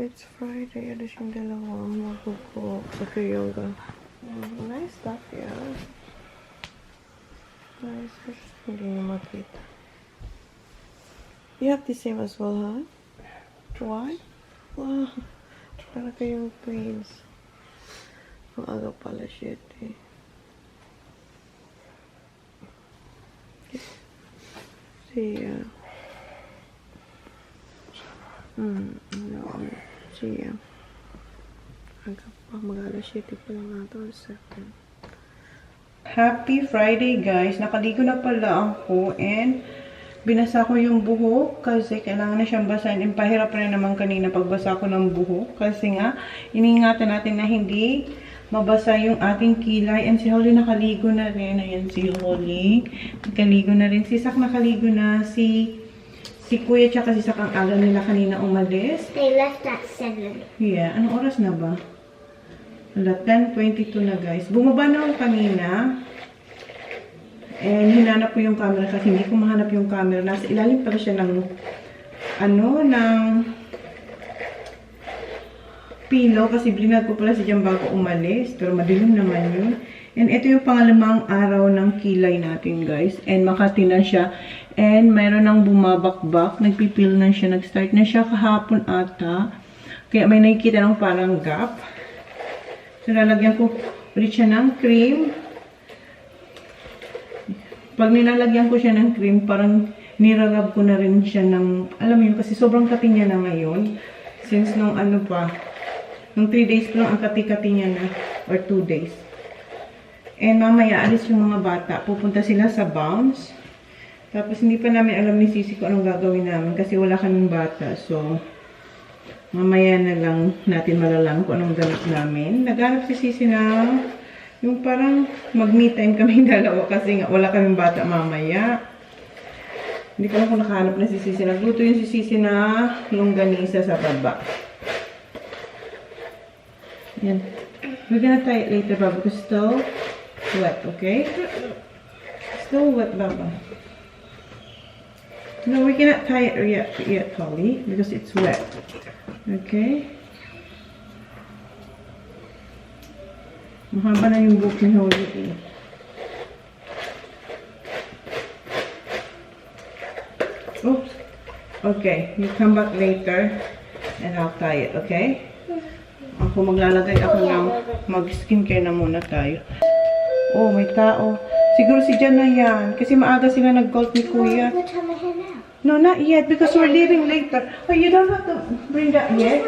It's Friday. Alas yung dalawa. Magkukok sa yoga. Nice stuff, yeah. Nice. Hindi nyo makita. You have the same as well, huh? Why? Wow. Para kayong twins. Ang aga pala shit eh. See ya. No. See ya. Aga pa. Mag-alas shit pa lang nato. 7. Happy Friday, guys. Nakaligo na pala ako and binasa ko yung buhok kasi kailangan na siyang basahin. And pahirap rin naman kanina pagbasa ko ng buhok kasi nga iningatan natin na hindi mabasa yung ating kilay. And si Holly nakaligo na rin. Ayan si Holly. Nakaligo na rin. Si Sak nakaligo na. Si Kuya tsaka si Sak ang aga nila kanina umalis. They left at 7. Yeah. Anong oras na ba? 10:22 na, guys. Bumaba na ako kanina. And hinanap ko yung camera kasi hindi ko mahanap yung camera. Nasa ilalim pala siya ng ng pillow kasi blinag ko pala siya bago umalis. Pero madilim naman yun. And ito yung pangalimang araw ng kilay natin, guys. And Makati na siya. And mayroon nang bumabakbak. Nagpipil na siya. Nag-start na siya kahapon ata. Kaya may nakikita ng parang gap. So, lalagyan ko ulit siya ng cream. Pag nilalagyan ko siya ng cream, parang nirarab ko na rin siya ng, alam mo yun, kasi sobrang kati niya na ngayon. Since nung nung 3 days ko lang ang kati-kati niya na, or 2 days. And mamaya, alis yung mga bata. Pupunta sila sa bounce. Tapos, hindi pa namin alam ni Sisi kung anong gagawin namin kasi wala kaming bata. So, mamaya na lang natin malalaman kung anong gamit namin. Naghanap si Sisi na yung parang mag-me time kaming dalawa kasi nga wala kaming bata mamaya. Hindi ko lang kung nakahanap na si Sisi. Nagluto yung si Sisi na longganisa sa baba. Yan. We're gonna tie it later, Baba, because it's still wet, okay? Still wet, Baba. No, we cannot tie it yet, Holly, because it's wet. Okay? Mahaba na yung book ni Holly eh. Oops. Okay, you come back later and I'll tie it, okay? Ako maglalagay ako ng mag-skincare na muna tayo. Oh, may tao. Siguro si Jan na yan. Kasi maaga sila nag-call ni Kuya. No, not yet because we're leaving later. Oh, you don't have to bring that yet?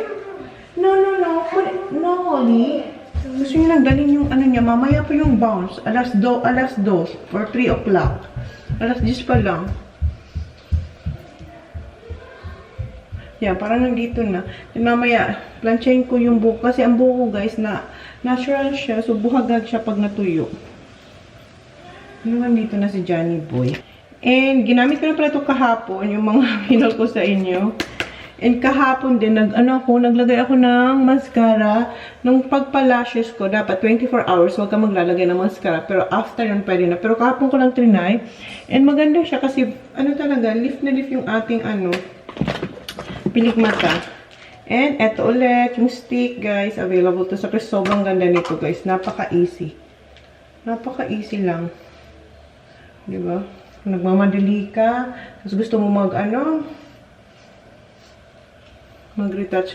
No. No, Holly. Gusto nyo lang dalhin yung niya. Mamaya po yung bounce. Alas 2 or 3 o'clock. Alas 10 pa lang. Yan, parang nandito na. Then mamaya, planchain ko yung buhok. Kasi ang buhok ko, guys, na natural siya. So, buhagag siya pag natuyo. Yung nandito na si Johnny Boy. And, ginamit ko na pala ito kahapon, yung mga hinol ko sa inyo. And, kahapon din, naglagay ako ng mascara. Nung pagpa-lashes ko, dapat 24 hours, huwag ka maglalagay ng mascara. Pero, after yun, pwede na. Pero, kahapon ko lang trinay. And, maganda siya kasi, talaga, lift na lift yung ating, pilik mata. And, eto ulit, yung stick, guys, available to sa kasi sobrang ganda nito, guys. Napaka-easy. Napaka-easy lang. Diba? Kung nagmamadali ka, tapos gusto mo mag-retouch,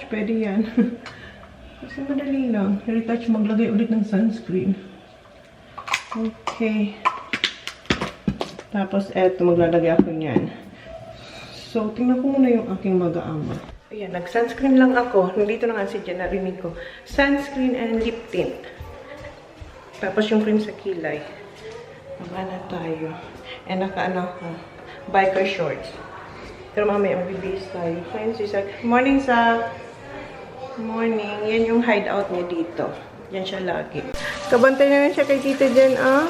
pwede yan. Kasi madali lang. Retouch, maglagay ulit ng sunscreen. Okay. Tapos, eto, maglalagay ako niyan. So, tingnan ko muna yung aking mag-aama. Ayan, nag-sunscreen lang ako. Nandito na nga si Jen, narinig ko. Sunscreen and lip tint. Tapos yung cream sa kilay. Magana tayo. And ko, biker shorts. Pero mamaya magbibihis tayo. Ayun si Sak. Morning, Sak. Morning. Yan yung hideout niya dito. Yan siya lagi. Kabantay na siya kay Tita Jen, ah.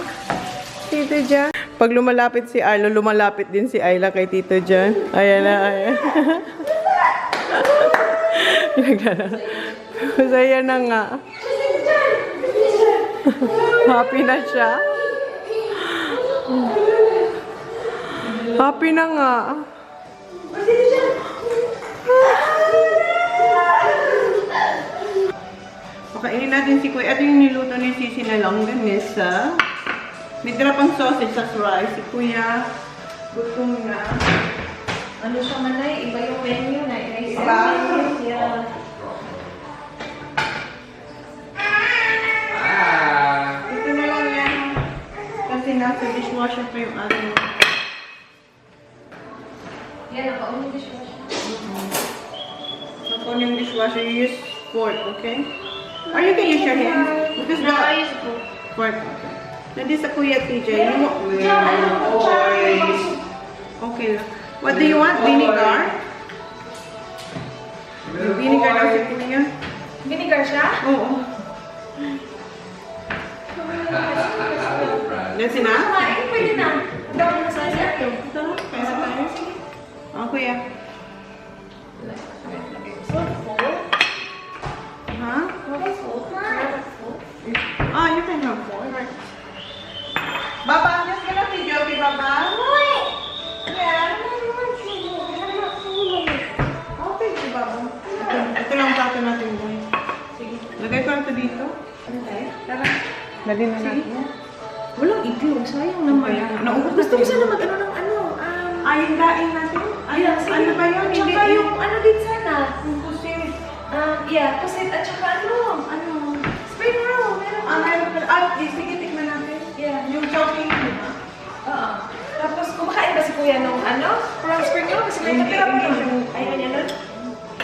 Tita Jen. Pag lumalapit si Arlo, lumalapit din si Ayla kay Tito Jan. Ayan na, ayan. Masaya na nga. Happy na siya. Happy na nga. Pakainin natin si Kuya. Ito yung niluto ni Sisi na longganisa. May dala pang sausage sa rice. Si Kuya, gutom na. Ano siya man ay, iba yung menu na. Iba? Yeah. Ito na lang yan. Kasi nasa dishwasher pa yung ating. Yan, naka-on yung dishwasher. Naka-on yung dishwasher, you use fork, okay? Or you can use your hands. Because No, I use a fork, okay. Nandito sa Kuya TJ, you want boys. Okay lang. What do you want? Vinegar? Vinegar daw si Kuya. Vinegar siya? Oo. That's enough? Kumain, pwede na. Ang dami na sa ito. Ito, kaya na tayo. Oh, Kuya. Ha? Oh, you can have four. Baba, I'm just gonna feed you, okay, Baba? Yeah. Okay, si Baba. Ito lang ang plato natin, boy. Sige. Lagay ko lang ito dito. Tara. Lagay na natin. Walang itlog, sayang naman. Naubos Gusto ko sana mag-ano ng ano. Yung daing natin? Ano ba yun? Tsaka yung ano din sana. Yung pusit. Yeah, pusit at tsaka ano. Spring roll. Meron ka. Meron pala. Sige, tikman natin. Yeah. Yung choking, di ba? Oo. Tapos kumakain ba si Kuya nung ano? From spring roll? Kasi may kapira pa yun. Ayun yan nun.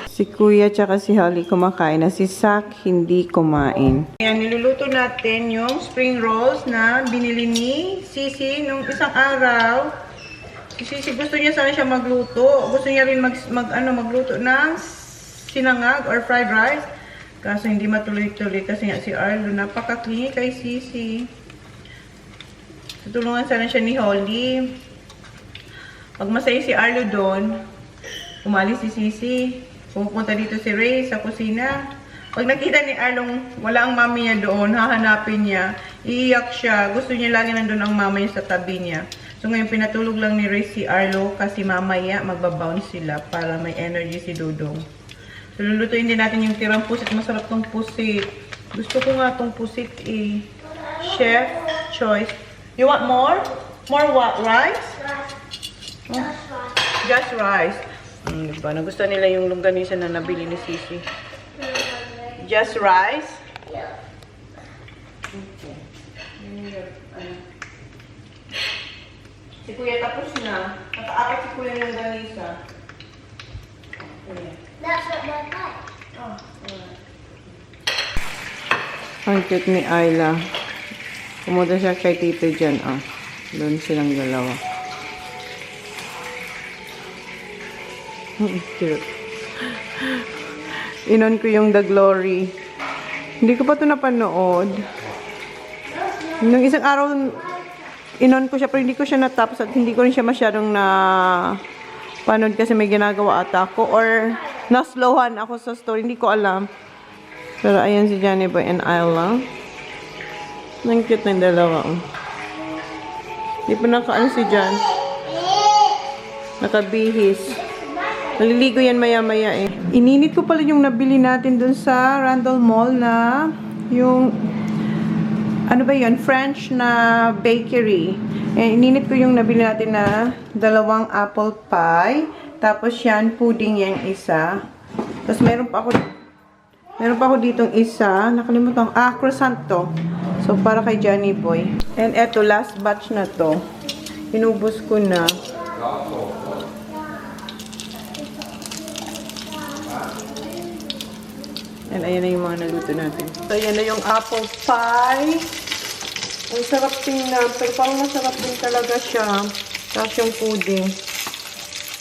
Si Kuya tsaka si Holly kumakain na si Sak hindi kumain. Ayan, niluluto natin yung spring rolls na binili ni Sisi nung isang araw. Si Sisi gusto niya sana siya magluto. Gusto niya rin magluto ng sinangag or fried rice. Kaso hindi matuloy-tuloy kasi nga si Arlo napakaklingi kay Sisi. Tutulungan sana siya ni Holly. Pag masaya si Arlo doon, umalis si Sisi. Pupunta dito si Ray sa kusina. Pag nakita ni Arlong wala ang mami niya doon, hahanapin niya, iiyak siya. Gusto niya lagi nandun ang mama niya sa tabi niya. So ngayon pinatulog lang ni Ray si Arlo kasi mamaya magbabounce sila para may energy si Dudong. So lulutuin din natin yung tirang pusit. Masarap tong pusit. Gusto ko nga tong pusit eh. Chef choice. You want more? More what? Rice? Oh. Just rice. Diba? Nagustuhan nila yung longganisa na nabili ni Sisi. Just rice? Yeah. Okay. Si Kuya tapos na. Nakaapat si Kuya ng longganisa. Okay. That's what my cat. Oh, ang cute ni Ayla. Pumunta siya kay Tito dyan. Doon silang dalawa. Cute. Inon ko yung The Glory. Hindi ko pa ito napanood. Nung isang araw, inon ko siya pero hindi ko siya natapos at hindi ko rin siya masyadong panood kasi may ginagawa ata ako or naslowhan ako sa story. Hindi ko alam. Pero ayan si Johnny Boy and Ayla. Ang cute ng dalawa. Hindi pa nakaano si John. Nakabihis. Naliligo yan maya-maya eh. Ininit ko pala yung nabili natin dun sa Randall Mall na yung ano ba yun? French na bakery. Ininit ko yung nabili natin na 2 apple pie. Tapos yan, pudding yung isa. Tapos meron pa ako ditong isa. Nakalimutan. Croissant to. So, para kay Johnny Boy. And eto, last batch na to. Inubos ko na. And ayan na yung mga naluto natin. So, ayan na yung apple pie. Ang sarap tingnan. Pero parang masarap din talaga siya. Tapos yung pudding.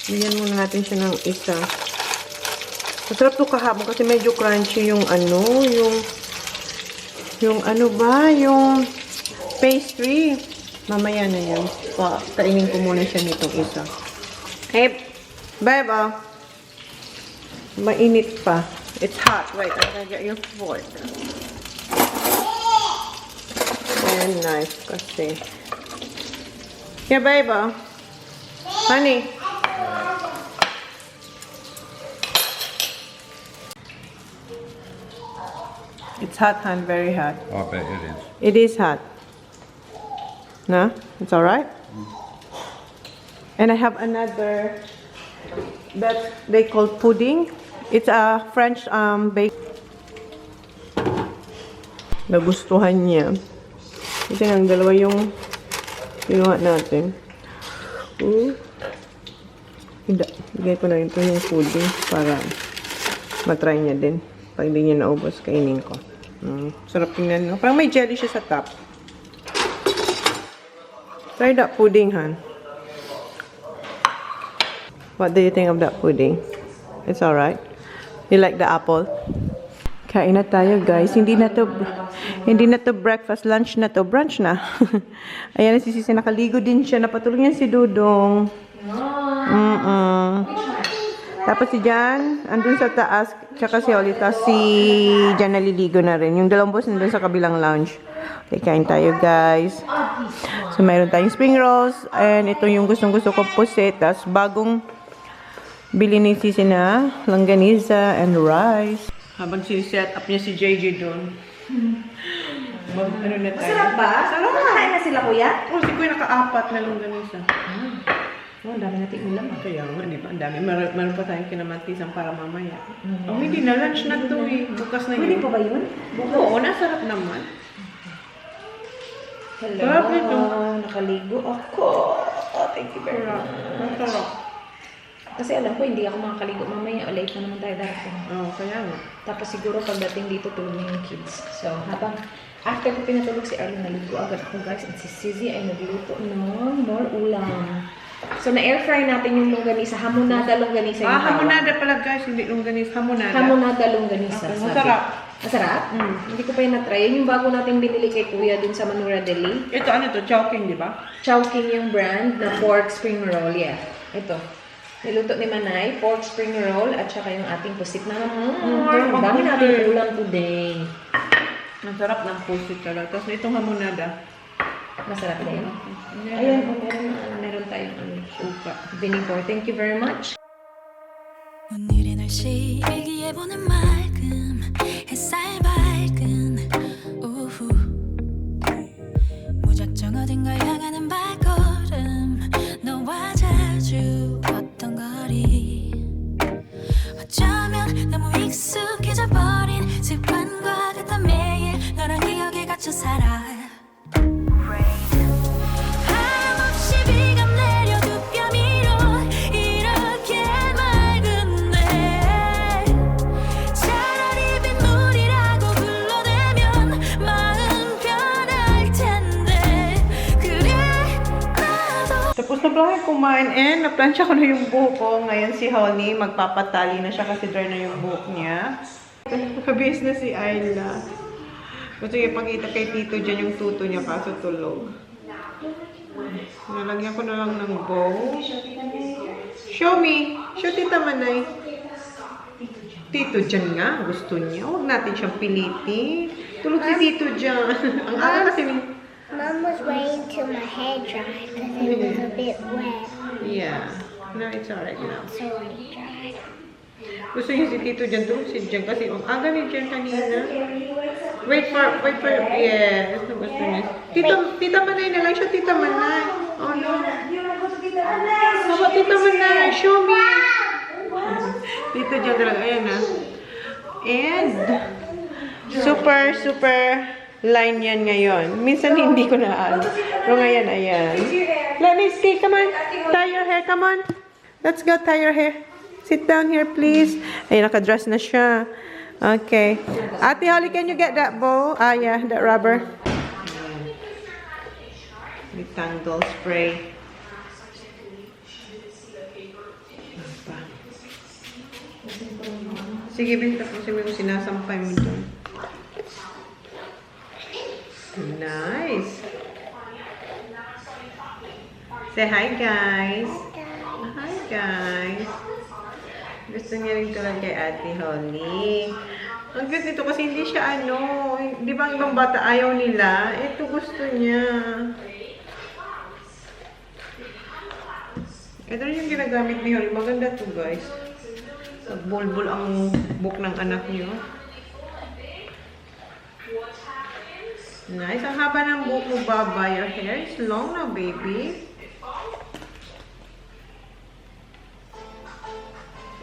Bigyan muna natin siya ng isa. Masarap to kahapon kasi medyo crunchy yung yung pastry. Mamaya na yan. Kainin ko muna siya nitong isa. Hey, babe, mainit pa. It's hot. Wait, I'm gonna get your fork. Very nice kasi. Yeah, babe. Honey. It's hot, Han. Very hot. I bet it is. It is hot. No? It's alright? And I have another that they call pudding. It's a French bake. Nagustuhan niya. Ito ang dalawa yung kinuha natin. Bigay ko na rin ito yung pudding para matry niya din. Pag hindi niya naubos, kainin ko. Sarap tingnan. Parang may jelly siya sa top. Try that pudding, Han. What do you think of that pudding? It's alright. You like the apple? Kain na tayo, guys. Hindi na to breakfast, lunch na to, brunch na. Ayan na si Sisi, nakaligo din siya. Napatulog niya si Dudong. Tapos si Jan, andun sa taas, tsaka si Olita, si Jan naliligo na rin. Yung dalawang boss nandun sa kabilang lounge. Okay, kain tayo, guys. So, mayroon tayong spring rolls, and ito yung gustong-gusto ko pusit. Tapos, bagong bili ni Sisi na langganisa and rice. Habang siniset up niya si JJ doon. Ano na tayo? Masarap ba? Sarap. Nakain na sila, kuya? Oh, si Kuya naka-4 na langganisa. Oh, ang dami natin ulam. Kaya nga, di ba? Ang dami. Meron pa tayong kinamatisan para mamaya. Oh, hindi na. Lunch na to eh. Bukas na yun. Pwede pa ba yun? Oo, nasarap naman. Hello. Sarap nito. Nakaligo ako. Oh, thank you very much. Masarap. Kasi alam ko, hindi ako makakaligo mamaya. O, late na naman tayo darating. Oo, kaya nga. Tapos siguro pagdating dito, tulog na yung kids. So, habang after ko pinatulog si Arlen, naligo agad ako, guys. At si Sizzy ay nagluto ng more ulam. So, na-air fry natin yung longganisa. Hamonada longganisa yung Hamonada pala, guys. Hindi longganisa. Hamonada. Hamonada longganisa. Okay, sabi. masarap. Masarap? Hindi ko pa yun na-try. Yun yung bago natin binili kay Kuya dun sa Manura Deli. Ito, ano to? Chowking, di ba? Chowking yung brand na pork spring roll. Yeah. Ito. Niluto ni Manay, pork spring roll, at saka yung ating pusit na ang dami natin ulam today. Ang sarap ng pusit talaga. Tapos itong hamonada. Masarap din. Ayan, meron tayong suka. Vinegar. Thank you very much. 오늘의 날씨 일기예보는 맑음 햇살 밝은 오후 무작정 어딘가 향하는 발걸음 너와 자주 걷던 거리 어쩌면 너무 익숙해져 버린 습관과 같던 매일 너랑 기억에 갇혀 살아 하염없이 비가 내려 두 뼘 위로 이렇게 맑은데 차라리 빗물이라고 불러대면 마음 편할 텐데 그래 나도 Tapos na pala kumain and naplansya ko na yung buhok ko. Ngayon si Honey, magpapatali na siya kasi dry na yung buhok niya. Kabis na si Ayla. Gusto niya pakita kay Tito dyan yung tuto niya kaso tulog. Nalagyan ko na lang ng bow. Show me! Show Tita Manay. Tito dyan nga. Gusto niya. Huwag natin siyang pilitin. Tulog si Tito dyan. Ang aga kasi Mom was waiting till my hair dried because it was a bit wet. yeah. No, it's alright now. So it dried. Gusto niya si Tito dyan, tulog si Jan kasi ang aga ni Jan kanina. Wait for, yes, gusto niya. Tita Manay na lang siya, Tita Manay. Oh no. How about Tita Manay? Show me. Tito Jan talaga, ayan na. And, super line yan ngayon. Minsan hindi ko na alam. Pero ngayon, ayan. Let me see, come on. Tie your hair, come on. Let's go, tie your hair. Sit down here, please. Ay, nakadress na siya. Okay. Ate Holly, can you get that bow? Ah, yeah, that rubber. With tangle spray. Sige, Bin, tapusin mo yung sinasampay mo doon. Nice. Say hi, guys. Hi, guys. Gusto niya rin tulad kay Ate Holly. Ang ganda nito kasi hindi siya di ba ang ibang bata ayaw nila? Ito gusto niya. Ito rin yung ginagamit ni Holly. Maganda to, guys. Nagbulbul ang buhok ng anak niyo. Nice. Ang haba ng buhok mo, Baba. Your hair is long now, baby.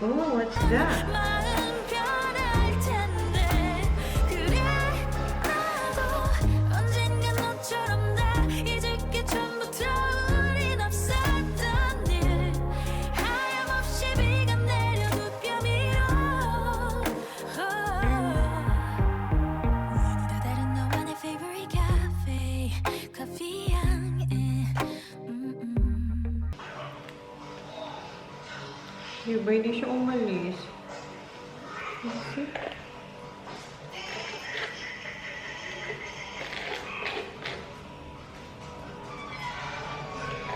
Oh, what's that? 마음 변할 텐데 그래 나도 언젠가 너처럼 다 잊을 게 전부터 우린 없었던 일 하염없이 비가 내려 두 뼘 위로 오늘도 다른 너와 내 favorite cafe 커피 향에 Di ba hindi siya umalis?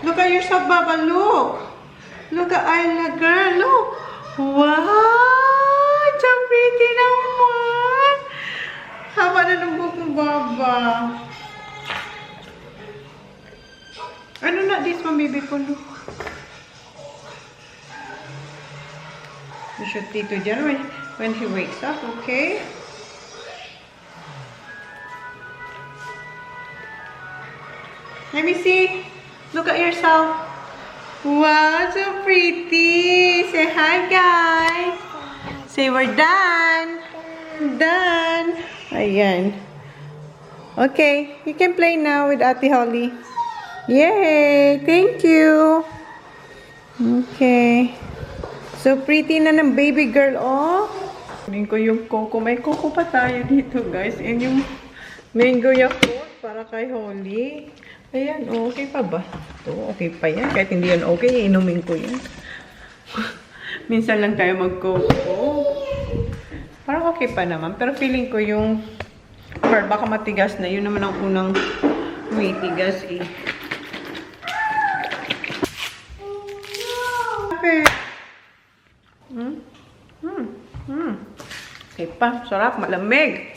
Look at yourself, Baba. Look. Look at Ayla, girl. Look. Wow! So pretty naman. Haba na ng buhok mo, Baba. Ano na this one, baby ko? Look. You should Tito dyan when he wakes up, okay? Let me see. Look at yourself. Wow, so pretty. Say hi, guys. Say we're done. Done. Ayan. Okay, you can play now with Ate Holly. Yay! Thank you. Okay. So pretty na ng baby girl, oh. Kunin ko yung coco. May coco pa tayo dito, guys. And yung mango yakult para kay Holly. Ayan, okay pa ba? Ito, okay pa yan. Kahit hindi yan okay, inumin ko yan. Minsan lang tayo mag-coco. Parang okay pa naman. Pero feeling ko yung or baka matigas na. Yun naman ang unang may tigas eh. Okay. Okay pa, sarap, malamig.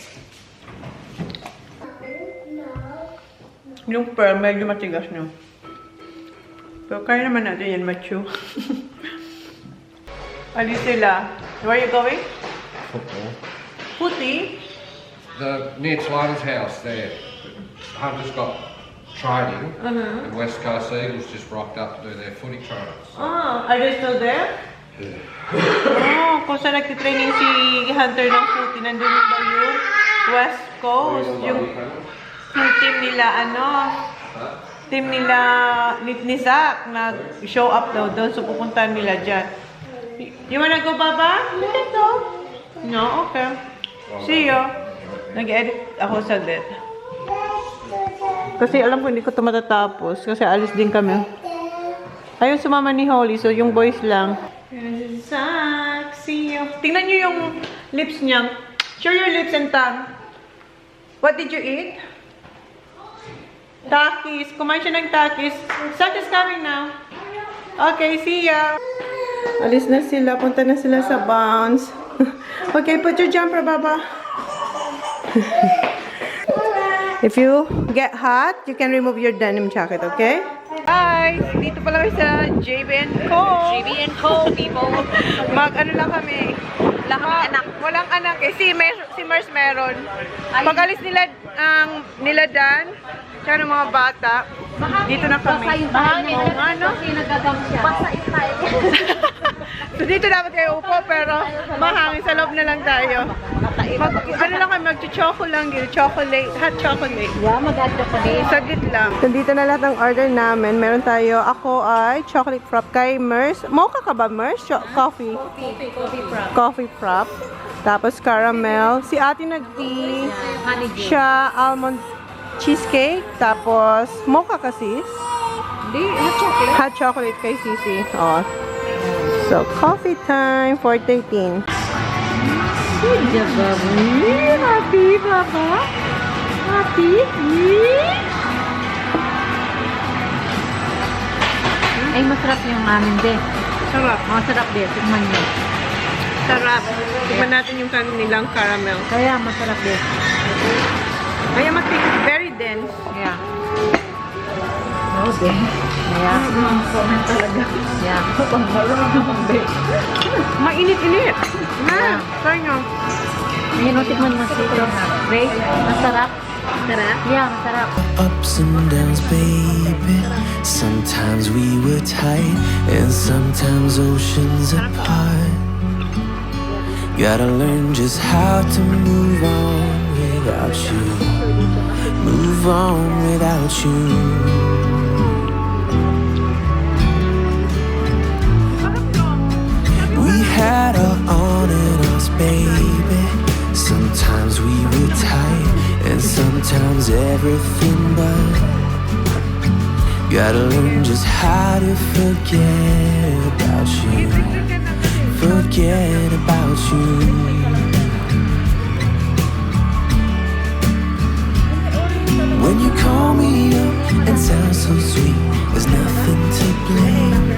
Yung pearl, medyo matigas nyo. Pero kaya naman natin yan, machu. Alis sila. Where are you going? Football. Puti? Near Sloan's house there. Hunter's got training and West Coast Eagles just rocked up to do their footy trainings. Ah, are they still there? Oh, kung saan nagtitraining si Hunter ng Puti, nandun ba yung West Coast? Yung team nila, team nila ni Zach, nag-show up daw doon, so pupuntahan nila dyan. You wanna go, Baba? Let it go. No? Okay. See you. Nag-edit ako saglit. Kasi alam ko hindi ko ito matatapos, kasi alis din kami. Ayaw sumama ni Holly, so yung boys lang. Zach, see you. Tingnan nyo yung lips niya. Show your lips and tongue. What did you eat? Takis. Kumain siya ng takis. Zach is coming now. Okay, see ya. Alis na sila. Punta na sila sa bounce. Okay, put your jumper, Baba. If you get hot, you can remove your denim jacket, okay? Hi! Dito pala kami sa JB&Co. JB&Co, people. Mag-ano lang kami. Wala kami anak. Walang anak eh. Si Mars meron. Pag-alis nila, nila Dan, tsaka ng mga bata, dito na kami. Ano? So dito dapat kayo upo, pero mahangin sa loob na lang tayo. Ano lang kami, mag-choco lang dito. Chocolate, hot chocolate. Yeah, mag-add chocolate. Saglit lang. So dito na lahat ng order namin. Meron tayo, ako ay chocolate frap kay Mers. Mocha ka ba, Mers? Coffee. Coffee frap. Tapos caramel. Si ate nag-tea. Siya almond cheesecake. Tapos mocha ka, sis? Hindi, hot chocolate. Hot chocolate kay Sisi. Oh. So, coffee time for 13. Happy, Baba. Happy. Ay, masarap yung amin din. Sarap. Masarap din. Tingnan nyo. Sarap. Tignan natin yung nilang caramel. Kaya masarap din. Kaya very dense. Yeah. Oh, din. Yeah. Comment talaga. Yeah. Pang marunong bake. Mainit-init. Na, try nyo. Ayun, tikman mo dito. Ray, masarap. Masarap? Yeah, masarap. Ups and downs, baby. Sometimes we were tight, and sometimes oceans apart. Gotta learn just how to move on without you. Move on without you. We had our on and offs, baby. Sometimes we were tight, and sometimes everything but. Gotta learn just how to forget about you. Forget about you. When you call me up and sound so sweet, there's nothing to blame.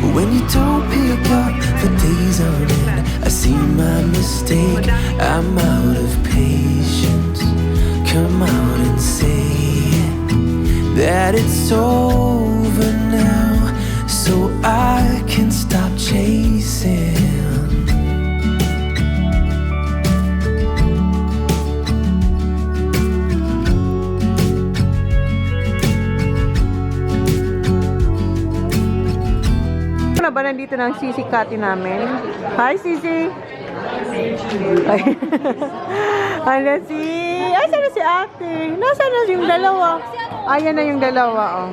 But when you don't pick up for days on end, I see my mistake. I'm out of patience. Come out and say that it's over now, so I can stop chasing. Ano ba nandito ng sisi kati namin? Hi, sisi! Ay. Ano si... Asan na si ate? Nasaan na yung dalawa? Ayan na yung dalawa, oh.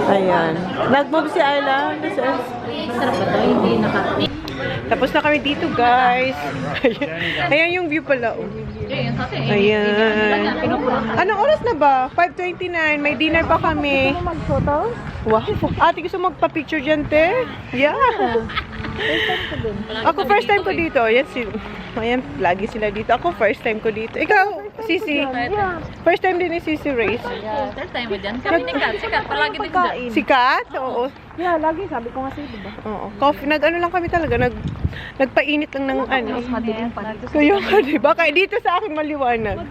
Ayan. Nag-move si Ayla. Masarap ba ito? Hindi Tapos na kami dito, guys. Ayan yung view pala, oh. Ayan. Anong oras na ba? 5:29. May dinner pa kami. Wow. Ate, gusto magpa-picture dyan, te? Yeah. Ako first time ko dito. Ayan, lagi sila dito. Ako first time ko dito. Ikaw, Sisi? First time din ni Sisi Race. Third time mo dyan. Kami ni Kat. Sikat, palagi din dyan. Si Kat? Oo. Yeah, lagi sabi ko nga sa'yo, diba? Oo. Coffee, nag-ano lang kami talaga. Nagpainit lang ng ano. Kaya nga, diba? Kaya dito sa akin maliwanag.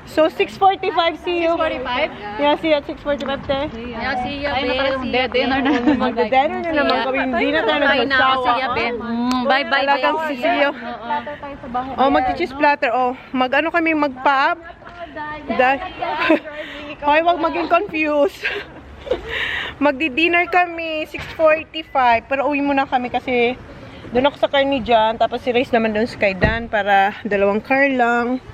So, 6:45, see you. 6:45? Yeah, see you at 6:45, te. Yeah, see ya, Bel. Dinner na naman. Mag-dinner na naman kami. Hindi na tayo nagsasawa. See ya, Bel. Bye-bye, Talagang si Sio. Oh, mag-cheese platter. Oh, mag-ano kami, mag-pop. Hoy, wag maging confused. Magdi-dinner kami, 6:45. Pero uwi muna kami kasi doon ako sa car ni Jan. Tapos si Race naman doon sa kay Dan para dalawang car lang.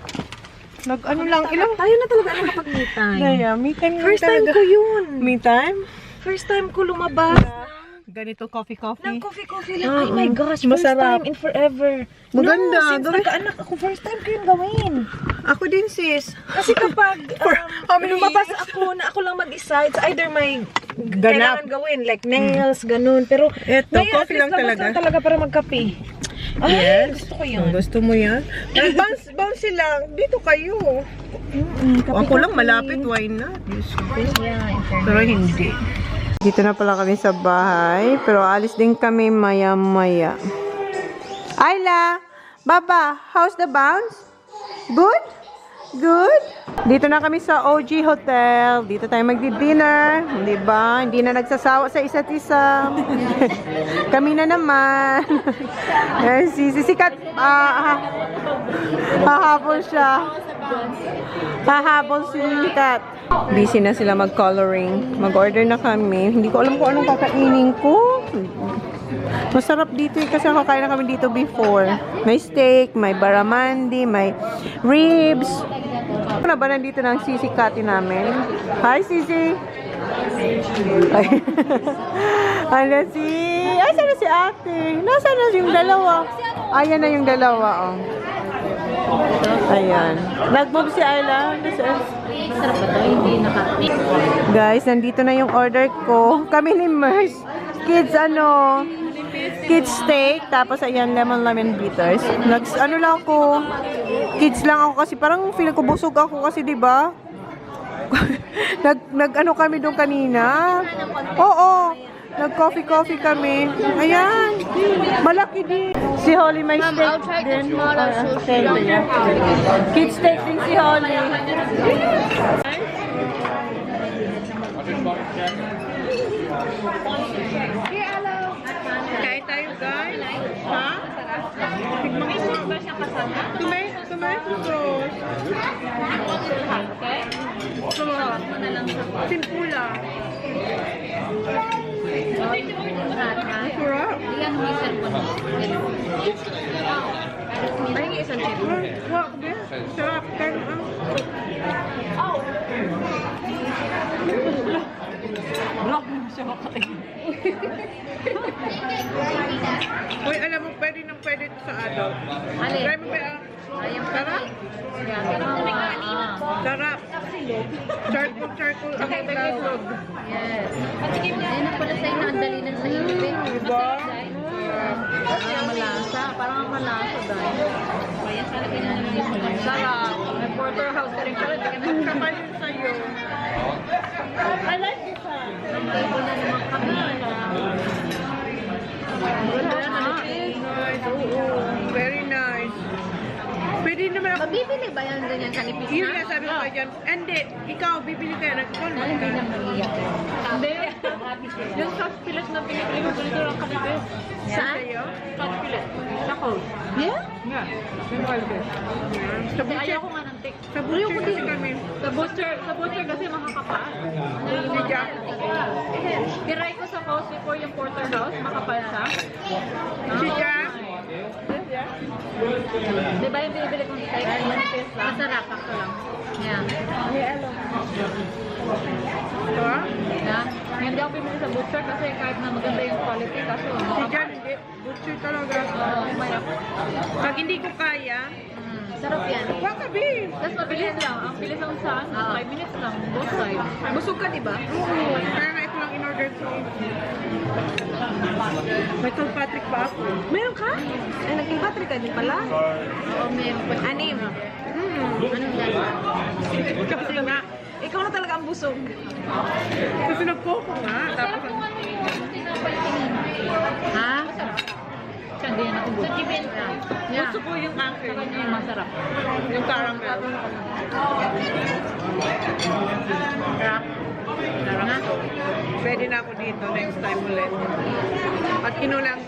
Nag-ano lang, ilang... Tayo na talaga nakapag-me time. Yeah, me time. First time ko yun. Me time? First time ko lumabas. Ganito, coffee. Ng coffee lang. Oh my gosh, first Masarap. time in forever. Maganda. No, since nagkaanak ako, first time ko yung gawin. Ako din, sis. Kasi kapag lumabas ako na ako lang mag-isa, it's either may Ganap. kailangan gawin, like nails, ganun. Pero Eto, ngayon, coffee lang labas talaga. talaga para magkape. Ay, Yes. gusto ko yun. Gusto mo yan? Bounce lang. Dito kayo. Ako lang malapit. Why not? Diyos ko. Pero hindi. Dito na pala kami sa bahay. Pero alis din kami maya-maya. Ayla! Baba! How's the bounce? Good? Good? Dito na kami sa OG Hotel. Dito tayo magdi-dinner. Diba? Hindi na nagsasawa sa isa't isa. Kami na naman. Sikat. Hahabol siya. Hahabol si Kat. Busy na sila mag-coloring. Mag-order na kami. Hindi ko alam kung anong kakainin ko. Masarap dito kasi kakain na kami dito before. May steak, may baramandi, may ribs. Ano ba nandito ng sisi kati namin? Hi, Sisi! Ay. Ano si... Asan na si ate? Nasaan na yung dalawa? Ayan na yung dalawa, oh. Ayan. Nag-move si Ayla. Masarap ba ito? Hindi Guys, nandito na yung order ko. Kami ni Mers. Kids, kids steak. Tapos, ayan, lemon bitters. Ano lang ako. Kids lang ako kasi parang feeling ko busog ako kasi, diba? Nag-ano kami doon kanina. Oo. Nag-coffee kami. Ayan. Malaki din. Si Holly may steak din. Kids steak din si Holly. Kain tayo, guys. Ha? Tignan mo ba Tomato sauce. Sarap. Simple lang. Sarap. Ay, yung isang chip. Wag din. Sarap. Block mo siya makain. Uy, alam mo, pwede ito sa adult. Alin? Try mo ba ang sarap? Sarap. Charcoal ang tawag. Yes. Ayun ang pala sa'yo na ang dali ng sahilipin. Diba? Parang malasa. Parang malasa dahil. Kaya sana naman yung malasa. Sarap. May porterhouse ka rin pala. Kapal yun sa'yo. I like this one. Ang table na naman kami. Nice. Oo. Very nice. Pwede naman ako. Mabibili ba yan ganyan kanipis na? Yun nga sabi ko kayo dyan. Hindi. Ikaw, bibili ka na. Ikaw naman ka. Hindi. Yung sauce filet na pinipili ko dito lang kanipis. Saan? Sa'yo? Sauce filet. Sa cold. Yeah? Nga. Yung filet. Sa butcher. Ayaw ko nga ng tik. Sa butcher kasi kami. Sa butcher kasi makakapal. Hindi dyan. Kiray ko sa Costco before yung porterhouse, makapal siya. Si Jan? Diba yung binibili kong steak? Masarap, ako lang. Yeah. Ito ah? Yeah. Hindi ako bumili sa butcher kasi kahit na maganda yung quality kasi Si Jan, hindi. Butcher talaga. Pag hindi ko kaya, sarap yan. wakabi. Tapos mabilis lang. Ang bilis lang sa 5 minutes lang. Both sides. Busog ka, diba? Oo. Kaya nga ito lang in-order ko. May St. Patrick ba ako? Meron ka? Ay, naging Patrick ka din pala? Oo, meron. Anim. Anong yan? Kasi nga, Ikaw na talaga ang busog. kasi nagkoko nga. Tapos, Ha? Siya, hindi yan ako busog. Sa chicken ka? Yeah. gusto ko yung akin. Sa kanya yung masarap. Yung caramel. Sarap. Sarap na. Pwede na ako dito next time ulit. At kinulang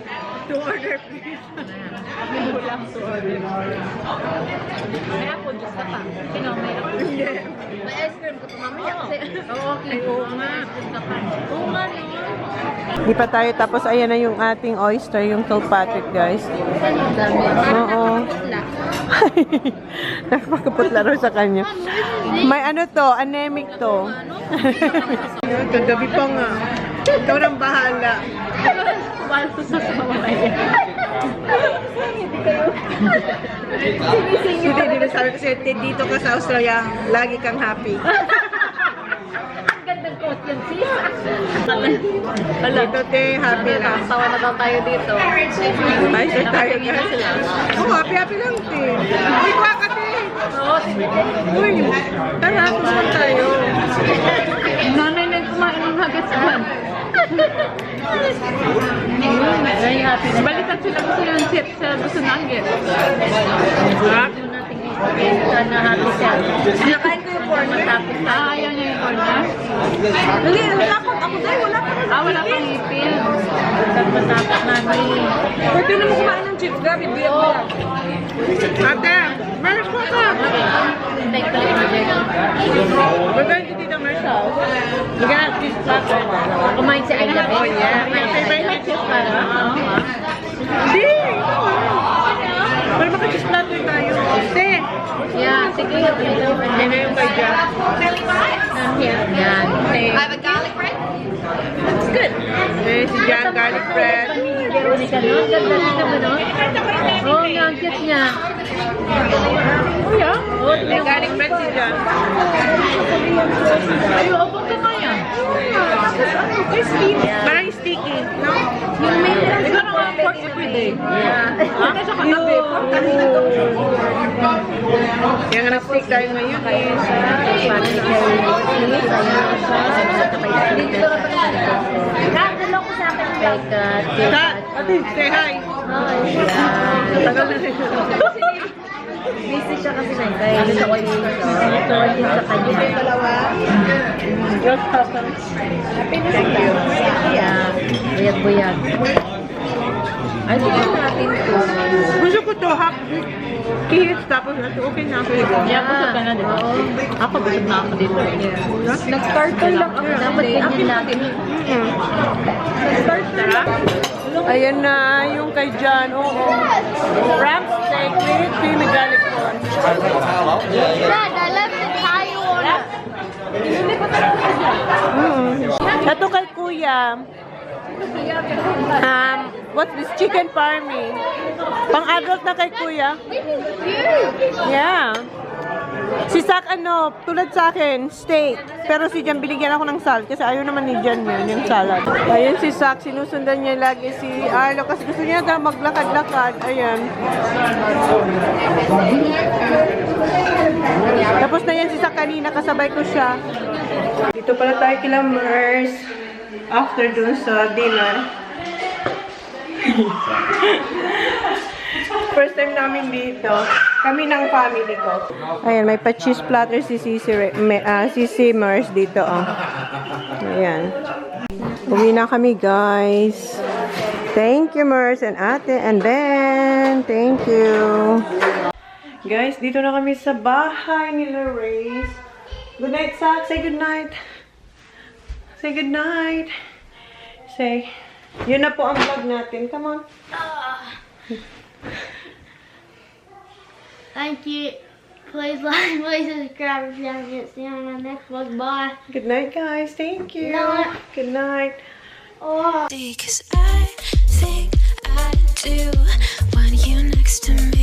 to order please. Kinulang to order. May ako, Diyos ka pa. Sino, may ako. Hindi. May ice cream ko mamaya kasi. Oo, okay. Oo nga. Diyos ka pa. Oo nga, no? Di pa tayo tapos ayan na yung ating oyster, yung St. Patrick guys. Ang dami. Oo. Nakapagkaputla raw sa kanya. May ano to, anemic to. Kagabi pa nga. Ikaw nang bahala. Walto sa sawaya. Hindi, di ba sabi kasi dito ka sa Australia, lagi kang happy. Ang gandang coat yan, sis. Dito te, happy lang. Tawa na daw tayo dito. Ay, sir tayo Nakapagin na sila. Oo, happy lang te. Uy, kuha ka te. Oo, Uy, tara, kumain tayo. nanay na kumain ng nuggets man. Very happy. Balikan sila gusto yung chips sa gusto nuggets. Sana happy siya. Nakain ko yung corn matapos. Ayaw niya yung corn na? Hindi, wala pa. Ako tayo, wala pa. Wala pang ipin. Matapos namin. Pwede naman kumain ng chips, Gabi. Biyag mo lang. Ate, meron po ka. Thank you, Project. We're going to Tita Mer's house. We're gonna have this platform. Kumain si Ayla. Oh, yeah. My favorite chips para. Hindi! Para maka-cheese platter tayo. Ate! Yeah, sige. Yan na yung kay Jack. Yan. I have a garlic bread. That's good. Eh, si Jan, garlic bread. Veronica, no? Ganda rin naman, no? Oo, nga, ang cute niya. Oh, yeah? May garlic bread si Jan. Ayaw, abang ka nga yan. Parang sticky, no? Yung may ito na nga pork everyday. Ano siya kagabi? Pork kanina to. Kaya nga na-stick tayo ngayon eh. Ate, say hi. Tagal na rin. Busy siya kasi na dahil sa oil sa kanya. Thank you. Yeah, buyag-buyag. Ay, tignan natin to. Gusto ko to, half kids, tapos okay na ako. Yeah, busog ka na, di ba? Ako, busog na ako dito. Nag-starter lang ako. Dapat din natin. Nag-starter lang. Ayan na, yung kay John. Oo. Ram steak with creamy garlic corn. Dad, I left the tire on it. Ito kay Kuya. What's this? Chicken parmy. Pang-adult na kay Kuya. Yeah. Si Sak, tulad sa akin, steak. Pero si Jan, binigyan ako ng salad kasi ayaw naman ni Jan yung salad. Ayun si Sak, sinusundan niya lagi si Arlo kasi gusto niya daw maglakad-lakad. Ayan. Tapos na yan si Sak kanina, kasabay ko siya. Dito pala tayo kila Mers. After dun sa dinner. First time namin dito. Kami ng family ko. Ayan, may pa-cheese platter si Sisi Mers dito. Oh. Ayan. Uwi na kami, guys. Thank you, Mers and Ate and Ben. Thank you. Guys, dito na kami sa bahay nila Race. Good night, Sak. Say good night. Say good night. Say, yun na po ang vlog natin. Come on. Thank you. Please like, please subscribe if you haven't seen on my next vlog. Bye. Good night, guys. Thank you. Night. Good night. Oh. Because I think I do want you next to me.